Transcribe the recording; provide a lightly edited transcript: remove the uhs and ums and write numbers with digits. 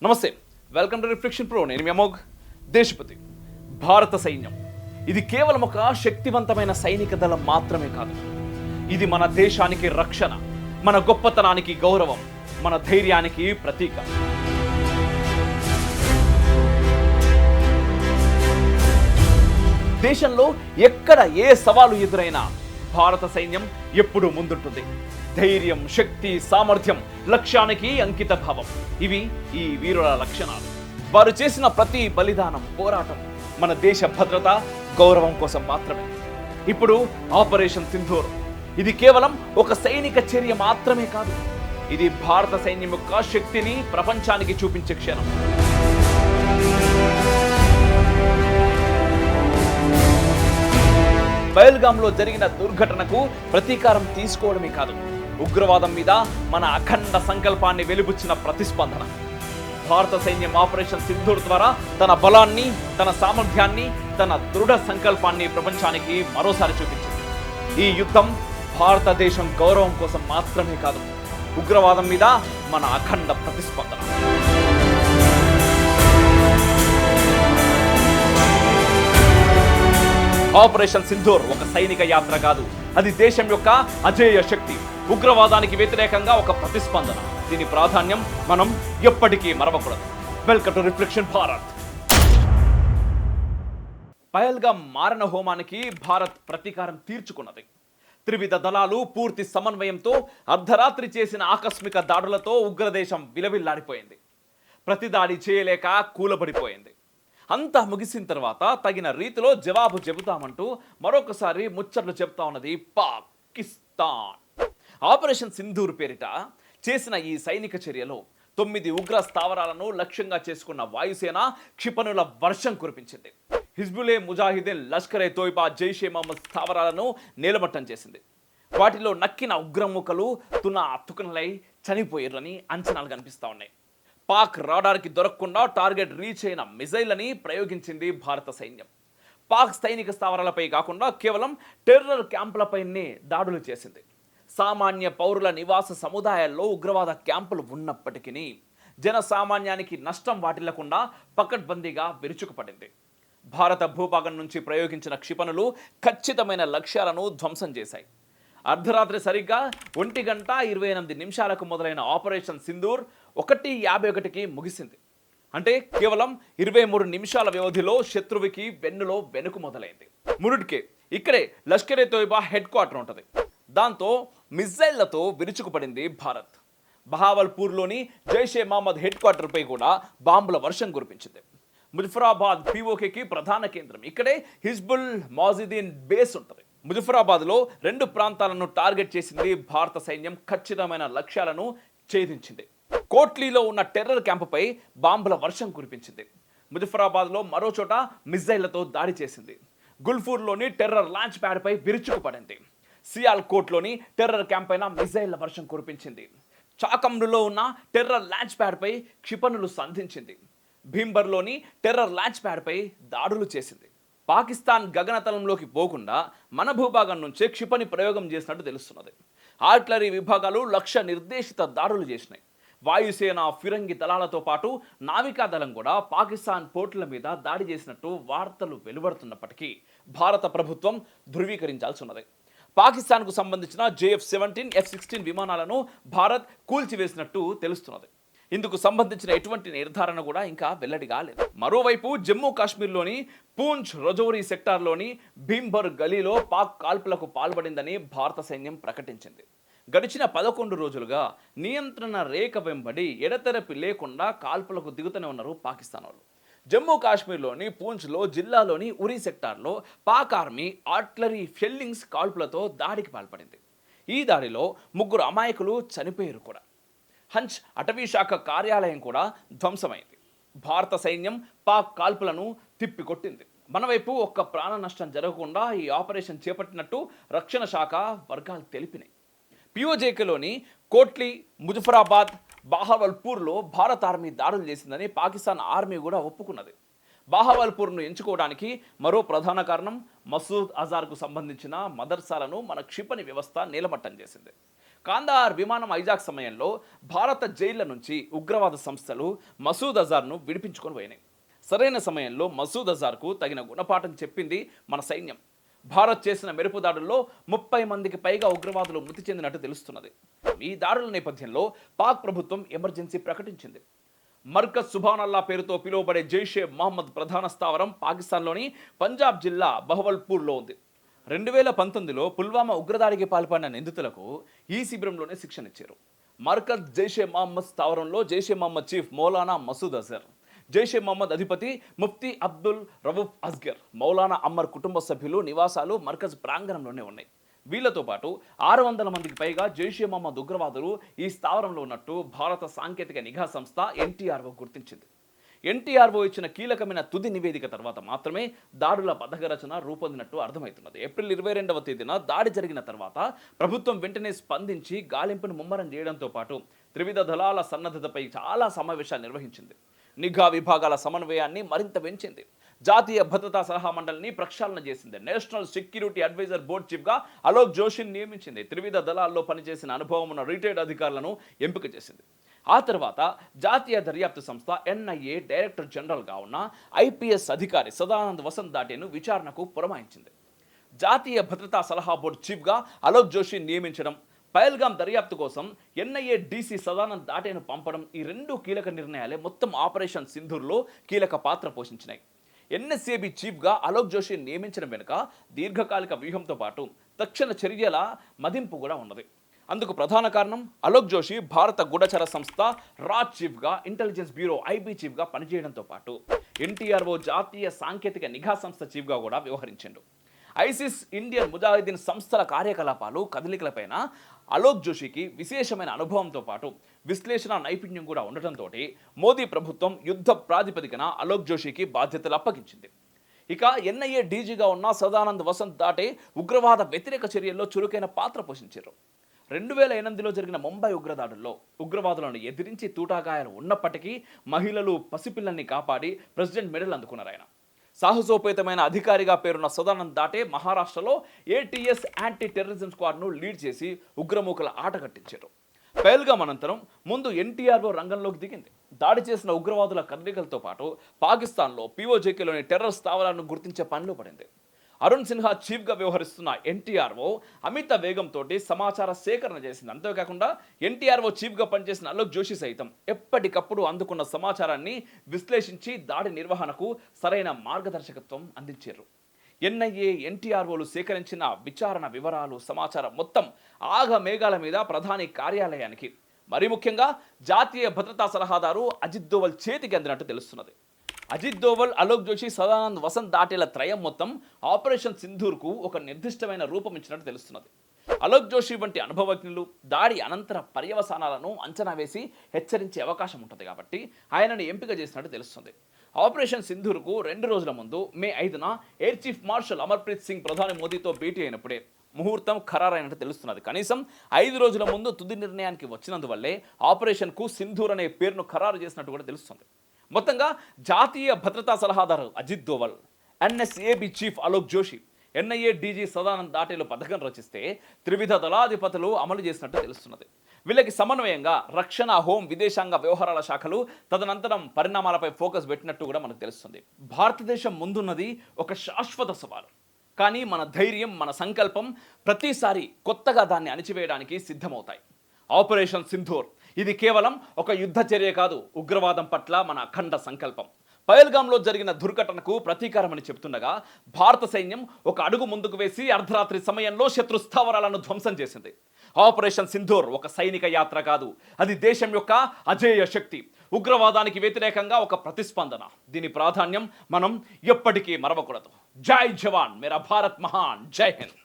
నమస్తే, welcome to reflection pro. నేను మీ అమోఘ్ దేశపతి. భారత సైన్యం ఇది కేవలం ఒక శక్తివంతమైన సైనిక దళం మాత్రమే కాదు. ఇది మన దేశానికి రక్షణ, మన గొప్పతనానికి గౌరవం, మన ధైర్యానికి ప్రతీక. దేశంలో ఎక్కడ ఏ సవాలు ఎదురైనా భారత సైన్యం ఎప్పుడూ ముందుంటుంది. ధైర్యం, శక్తి, సామర్థ్యం, లక్ష్యానికి అంకిత భావం ఇవి ఈ వీరుల లక్షణాలు. వారు చేసిన ప్రతి బలిదానం, పోరాటం మన దేశ భద్రత, గౌరవం కోసం మాత్రమే. ఇప్పుడు ఆపరేషన్ సింధూర్ ఇది కేవలం ఒక సైనిక చర్య మాత్రమే కాదు. ఇది భారత సైన్యం యొక్క శక్తిని ప్రపంచానికి చూపించే క్షణం. పహల్గామ్లో జరిగిన దుర్ఘటనకు ప్రతీకారం తీసుకోవడమే కాదు, ఉగ్రవాదం మీద మన అఖండ సంకల్పాన్ని వెలిబుచ్చిన ప్రతిస్పందన. భారత సైన్యం ఆపరేషన్ సింధూర్ ద్వారా తన బలాన్ని, తన సామర్థ్యాన్ని, తన దృఢ సంకల్పాన్ని ప్రపంచానికి మరోసారి చూపించింది. ఈ యుద్ధం భారతదేశం గౌరవం కోసం మాత్రమే కాదు, ఉగ్రవాదం మీద మన అఖండ ప్రతిస్పందన. ఆపరేషన్ సింధూర్ ఒక సైనిక యాత్ర కాదు, అది దేశం యొక్క అజేయ శక్తి, ఉగ్రవాదానికి వ్యతిరేకంగా ఒక ప్రతిస్పందన. దీని ప్రాధాన్యం మనం ఎప్పటికీ మరవకూడదు. Welcome to reflection Bharat. Pahalgam మారణ హోమానికి భారత్ ప్రతీకారం తీర్చుకున్నది. త్రివిధ దళాలు పూర్తి సమన్వయంతో అర్ధరాత్రి చేసిన ఆకస్మిక దాడులతో ఉగ్రదేశం విలవిల్లాడిపోయింది. ప్రతిదాడి చేయలేక కూలబడిపోయింది. అంతా ముగిసిన తర్వాత తగిన రీతిలో జవాబు చెబుతామంటూ మరొకసారి ముచ్చట్లు చెప్తా ఉన్నది పాకిస్తాన్. ఆపరేషన్ సింధూర్ పేరిట చేసిన ఈ సైనిక చర్యలో 9 ఉగ్ర స్థావరాలను లక్ష్యంగా చేసుకున్న వాయుసేన క్షిపణుల వర్షం కురిపించింది. హిజ్బులే ముజాహిదీన్, లష్కరే తోయిబా, జైషే మహమ్మద్ స్థావరాలను నేలమట్టం చేసింది. వాటిలో నక్కిన ఉగ్రముఖలు తునలై చనిపోయారని అంచనాలు కనిపిస్తూ ఉన్నాయి. పాక్ రాడార్కి దొరకకుండా టార్గెట్ రీచ్ అయిన మిజైల్ని ప్రయోగించింది భారత సైన్యం. పాక్ సైనిక స్థావరాలపై కాకుండా కేవలం టెర్రర్ క్యాంపులపైనే దాడులు చేసింది. సామాన్య పౌరుల నివాస సముదాయాల్లో ఉగ్రవాద క్యాంపులు ఉన్నప్పటికీ జనసామాన్యానికి నష్టం వాటిల్లకుండా పకడ్బందీగా విరుచుకుపడింది. భారత భూభాగం నుంచి ప్రయోగించిన క్షిపణులు ఖచ్చితమైన లక్ష్యాలను ధ్వంసం చేశాయి. అర్ధరాత్రి సరిగ్గా 1:28 మొదలైన ఆపరేషన్ సింధూర్ 1:51కి ముగిసింది. అంటే కేవలం 23 నిమిషాల వ్యవధిలో శత్రువుకి వెన్నులో వెనుక మొదలైంది. మునుడికే ఇక్కడే లష్కరే తోయిబా హెడ్ క్వార్టర్ ఉంటుంది. దాంతో మిజైళ్లతో విరుచుకుపడింది భారత్. బహావల్పూర్లోని జైషే మహమ్మద్ హెడ్ క్వార్టర్పై కూడా బాంబుల వర్షం కురిపించింది. ముజఫరాబాద్ పీఓకేకి ప్రధాన కేంద్రం. ఇక్కడే హిజ్బుల్ ముజాహిదీన్ బేస్ ఉంటుంది. ముజఫరాబాద్లో 2 ప్రాంతాలను టార్గెట్ చేసింది భారత సైన్యం. ఖచ్చితమైన లక్ష్యాలను ఛేదించింది. కోట్లీలో ఉన్న టెర్రర్ క్యాంపుపై బాంబుల వర్షం కురిపించింది. ముజఫరాబాద్లో మరో చోట మిజైళ్లతో దాడి చేసింది. గుల్ఫూర్లోని టెర్రర్ లాంచ్ ప్యాడ్పై విరుచుకుపడింది. సియాల్కోట్లోని టెర్రర్ క్యాంప్ పైన మిజైళ్ల వర్షం కురిపించింది. చాకమ్నులో ఉన్న టెర్రర్ లాంచ్ ప్యాడ్పై క్షిపణులు సంధించింది. భీంబర్లోని టెర్రర్ లాంచ్ ప్యాడ్పై దాడులు చేసింది. పాకిస్తాన్ గగనతలంలోకి పోకుండా మన భూభాగం నుంచే క్షిపణి ప్రయోగం చేసినట్టు తెలుస్తున్నది. ఆర్టిలరీ విభాగాలు లక్ష్య నిర్దేశిత దాడులు చేసినాయి. వాయుసేన, ఫిరంగి దళాలతో పాటు నావికా దళం కూడా పాకిస్తాన్ పోర్టుల మీద దాడి చేసినట్టు వార్తలు వెలువడుతున్నప్పటికీ భారత ప్రభుత్వం ధృవీకరించాల్సి ఉన్నది. పాకిస్తాన్కు సంబంధించిన JF-17, F-16 విమానాలను భారత్ కూల్చివేసినట్టు తెలుస్తున్నది. ఇందుకు సంబంధించిన ఎటువంటి నిర్ధారణ కూడా ఇంకా వెల్లడి కాలేదు. మరోవైపు జమ్మూ కాశ్మీర్లోని పూంచ్ రజౌరీ సెక్టార్లోని భీంబర్ గలీలో పాక్ కాల్పులకు పాల్పడిందని భారత సైన్యం ప్రకటించింది. గడిచిన 11 రోజులుగా నియంత్రణ రేఖ వెంబడి ఎడతెరపి లేకుండా కాల్పులకు దిగుతూనే ఉన్నారు పాకిస్తాన్ వాళ్ళు. జమ్మూ కాశ్మీర్లోని పూంచ్లో జిల్లాలోని ఉరీ సెక్టార్లో పాక్ ఆర్మీ ఆర్టిలరీ షెల్లింగ్స్ కాల్పులతో దాడికి పాల్పడింది. ఈ దాడిలో 3 అమాయకులు చనిపోయారు కూడా. హంచ్ అటవీ శాఖ కార్యాలయం కూడా ధ్వంసమైంది. భారత సైన్యం పాక్ కాల్పులను తిప్పికొట్టింది. మన వైపు ఒక్క ప్రాణ నష్టం జరగకుండా ఈ ఆపరేషన్ చేపట్టినట్టు రక్షణ శాఖ వర్గాలు తెలిపినాయి. పిఓజేకేలోని కోట్లీ, ముజఫరాబాద్, బహావల్పూర్లో భారత ఆర్మీ దాడులు చేసిందని పాకిస్తాన్ ఆర్మీ కూడా ఒప్పుకున్నది. బహావల్పూర్ను ఎంచుకోవడానికి మరో ప్రధాన కారణం మసూద్ అజార్కు సంబంధించిన మదర్సాలను మన క్షిపణి వ్యవస్థ నేలమట్టం చేసింది. కాందహార్ విమానం హైజాక్ సమయంలో భారత జైళ్ల నుంచి ఉగ్రవాద సంస్థలు మసూద్ అజార్ను విడిపించుకొని పోయినాయి. సరైన సమయంలో మసూద్ అజార్కు తగిన గుణపాఠం చెప్పింది మన సైన్యం. భారత్ చేసిన మెరుపు దాడుల్లో 30 మందికి పైగా ఉగ్రవాదులు మృతి చెందినట్టు తెలుస్తున్నది. ఈ దాడుల నేపథ్యంలో పాక్ ప్రభుత్వం ఎమర్జెన్సీ ప్రకటించింది. మర్కజ్ సుభానల్లా పేరుతో పిలువబడే జైషే మహమ్మద్ ప్రధాన స్థావరం పాకిస్తాన్లోని పంజాబ్ జిల్లా బహవల్పూర్లో ఉంది. 2019లో పుల్వామా ఉగ్రదాడికి పాల్పడిన నిందితులకు ఈ శిబిరంలోనే శిక్షణ ఇచ్చారు. మర్కజ్ జైషే మహమ్మద్ స్థావరంలో జైషే మహమ్మద్ చీఫ్ మౌలానా మసూద్ అజర్, జైషే మహమ్మద్ అధిపతి ముఫ్తీ అబ్దుల్ రవూఫ్ అస్గర్, మౌలానా అమ్మర్ కుటుంబ సభ్యులు నివాసాలు మర్కజ్ ప్రాంగణంలోనే ఉన్నాయి. వీళ్లతో పాటు 600 మందికి పైగా జైషే మహమ్మద్ ఉగ్రవాదులు ఈ స్థావరంలో ఉన్నట్టు భారత సాంకేతిక నిఘా సంస్థ ఎన్టీఆర్ఓ గుర్తించింది. ఎన్టీఆర్ఓ ఇచ్చిన కీలకమైన తుది నివేదిక తర్వాత మాత్రమే దాడుల పథక రచన రూపొందినట్టు అర్థమవుతున్నది. ఏప్రిల్ 22వ తేదీన దాడి జరిగిన తర్వాత ప్రభుత్వం వెంటనే స్పందించి గాలింపును ముమ్మరం చేయడంతో పాటు త్రివిధ దళాల సన్నద్ధతపై చాలా సమావేశాలు నిర్వహించింది. నిఘా విభాగాల సమన్వయాన్ని మరింత పెంచింది. జాతీయ భద్రతా సలహా మండలిని ప్రక్షాళన చేసింది. నేషనల్ సెక్యూరిటీ అడ్వైజర్ బోర్డు చీఫ్గా అలోక్ జోషిని నియమించింది. త్రివిధ దళాల్లో పనిచేసిన అనుభవం ఉన్న రిటైర్డ్ అధికారులను ఎంపిక చేసింది. ఆ తర్వాత జాతీయ దర్యాప్తు సంస్థ ఎన్ఐఏ డైరెక్టర్ జనరల్గా ఉన్న ఐపీఎస్ అధికారి సదానంద్ వసంత్ దాటేను విచారణకు పురమాయించింది. జాతీయ భద్రతా సలహా బోర్డు చీఫ్గా అలోక్ జోషిని నియమించడం, పహల్గామ్ దర్యాప్తు కోసం ఎన్ఐఏ డీసీ సదానంద్ దాటేను పంపడం, ఈ 2 కీలక నిర్ణయాలే మొత్తం ఆపరేషన్ సింధూర్లో కీలక పాత్ర పోషించినాయి. ఎన్ఎస్ఏబి చీఫ్గా అలోక్ జోషిని నియమించడం వెనుక దీర్ఘకాలిక వ్యూహంతో పాటు తక్షణ చర్యల మదింపు కూడా ఉన్నది. అందుకు ప్రధాన కారణం అలోక్ జోషి భారత గూఢచర సంస్థ రాజ్ చీఫ్గా, ఇంటెలిజెన్స్ బ్యూరో ఐబీ చీఫ్గా పనిచేయడంతో పాటు ఎన్టీఆర్ఓ జాతీయ సాంకేతిక నిఘా సంస్థ చీఫ్గా కూడా వ్యవహరించాడు. ఐసిస్, ఇండియన్ ముజాహిదీన్ సంస్థల కార్యకలాపాలు, కదలికలపైన అలోక్ జోషికి విశేషమైన అనుభవంతో పాటు విశ్లేషణ నైపుణ్యం కూడా ఉండటంతో మోదీ ప్రభుత్వం యుద్ధ ప్రాతిపదికన అలోక్ జోషికి బాధ్యతలు అప్పగించింది. ఇక ఎన్ఐఏ డీజీగా ఉన్న సదానంద్ వసంత్ దాటే ఉగ్రవాద వ్యతిరేక చర్యల్లో చురుకైన పాత్ర పోషించారు. 2008లో జరిగిన ముంబై ఉగ్రదాడుల్లో ఉగ్రవాదులను ఎదిరించి తూటాగాయాలు ఉన్నప్పటికీ మహిళలు, పసిపిల్లల్ని కాపాడి ప్రెసిడెంట్ మెడల్ అందుకున్నారు. ఆయన సాహసోపేతమైన అధికారిగా పేరున్న సదానంద్ దాటే మహారాష్ట్రలో ఏటీఎస్ యాంటీ టెర్రరిజం స్క్వాడ్ను లీడ్ చేసి ఉగ్రమూకల ఆట కట్టించారు. పహల్గామ్ అనంతరం ముందు ఎన్టీఆర్ఓ రంగంలోకి దిగింది. దాడి చేసిన ఉగ్రవాదుల కదలికలతో పాటు పాకిస్తాన్లో పీఓజేకేలోని టెర్రర్ స్థావరాలను గుర్తించే పనిలో పడింది. అరుణ్ సిన్హా చీఫ్గా వ్యవహరిస్తున్న ఎన్టీఆర్ఓ అమిత వేగంతో సమాచార సేకరణ చేసింది. అంతేకాకుండా ఎన్టీఆర్ఓ చీఫ్గా పనిచేసిన అలోక్ జోషి సైతం ఎప్పటికప్పుడు అందుకున్న సమాచారాన్ని విశ్లేషించి దాడి నిర్వహణకు సరైన మార్గదర్శకత్వం అందించారు. ఎన్ఐఏ, ఎన్టీఆర్ఓలు సేకరించిన విచారణ వివరాలు, సమాచారం మొత్తం ఆగమేఘాల మీద ప్రధాని కార్యాలయానికి, మరి ముఖ్యంగా జాతీయ భద్రతా సలహాదారు అజిత్ దోవల్ చేతికి అందినట్టు తెలుస్తున్నది. అజిత్ దోవల్, అలోక్ జోషి, సదానంద్ వసంత్ దాటేల త్రయం మొత్తం ఆపరేషన్ సింధూర్కు ఒక నిర్దిష్టమైన రూపం ఇచ్చినట్టు తెలుస్తున్నది. అలోక్ జోషి వంటి అనుభవజ్ఞులు దాడి అనంతర పర్యవసానాలను అంచనా వేసి హెచ్చరించే అవకాశం ఉంటుంది కాబట్టి ఆయనను ఎంపిక చేసినట్టు తెలుస్తుంది. ఆపరేషన్ సింధూర్కు 2 రోజుల ముందు మే 5న air chief marshal Amarpreet Singh ప్రధాని మోదీతో భేటీ అయినప్పుడే ముహూర్తం ఖరారైనట్టు తెలుస్తున్నది. కనీసం 5 రోజుల ముందు తుది నిర్ణయానికి వచ్చినందువల్లే ఆపరేషన్కు సింధూర్ అనే పేరును ఖరారు చేసినట్టు కూడా తెలుస్తుంది. మొత్తంగా జాతీయ భద్రతా సలహాదారు Ajit Doval, NSAB chief Alok Joshi, NIA DG Sadanand దాటేలు పథకం రచిస్తే త్రివిధ దళాధిపతులు అమలు చేసినట్టు తెలుస్తున్నది. వీళ్ళకి సమన్వయంగా రక్షణ, హోం, విదేశాంగ వ్యవహారాల శాఖలు తదనంతరం పరిణామాలపై ఫోకస్ పెట్టినట్టు కూడా మనకు తెలుస్తుంది. భారతదేశం ముందున్నది ఒక శాశ్వత సవాలు. కానీ మన ధైర్యం, మన సంకల్పం ప్రతిసారి కొత్తగా దాన్ని అణిచివేయడానికి సిద్ధమవుతాయి. ఆపరేషన్ సింధూర్ ఇది కేవలం ఒక యుద్ధ చర్య కాదు, ఉగ్రవాదం పట్ల మన అఖండ సంకల్పం. పహల్గామ్లో జరిగిన దుర్ఘటనకు ప్రతీకారమని చెబుతుండగా భారత సైన్యం ఒక అడుగు ముందుకు వేసి అర్ధరాత్రి సమయంలో శత్రు స్థావరాలను ధ్వంసం చేసింది. ఆపరేషన్ సింధూర్ ఒక సైనిక యాత్ర కాదు, అది దేశం యొక్క అజేయ శక్తి, ఉగ్రవాదానికి వ్యతిరేకంగా ఒక ప్రతిస్పందన. దీని ప్రాధాన్యం మనం ఎప్పటికీ మరవకూడదు. జై జవాన్, మేరా భారత్ మహాన్, జై హింద్.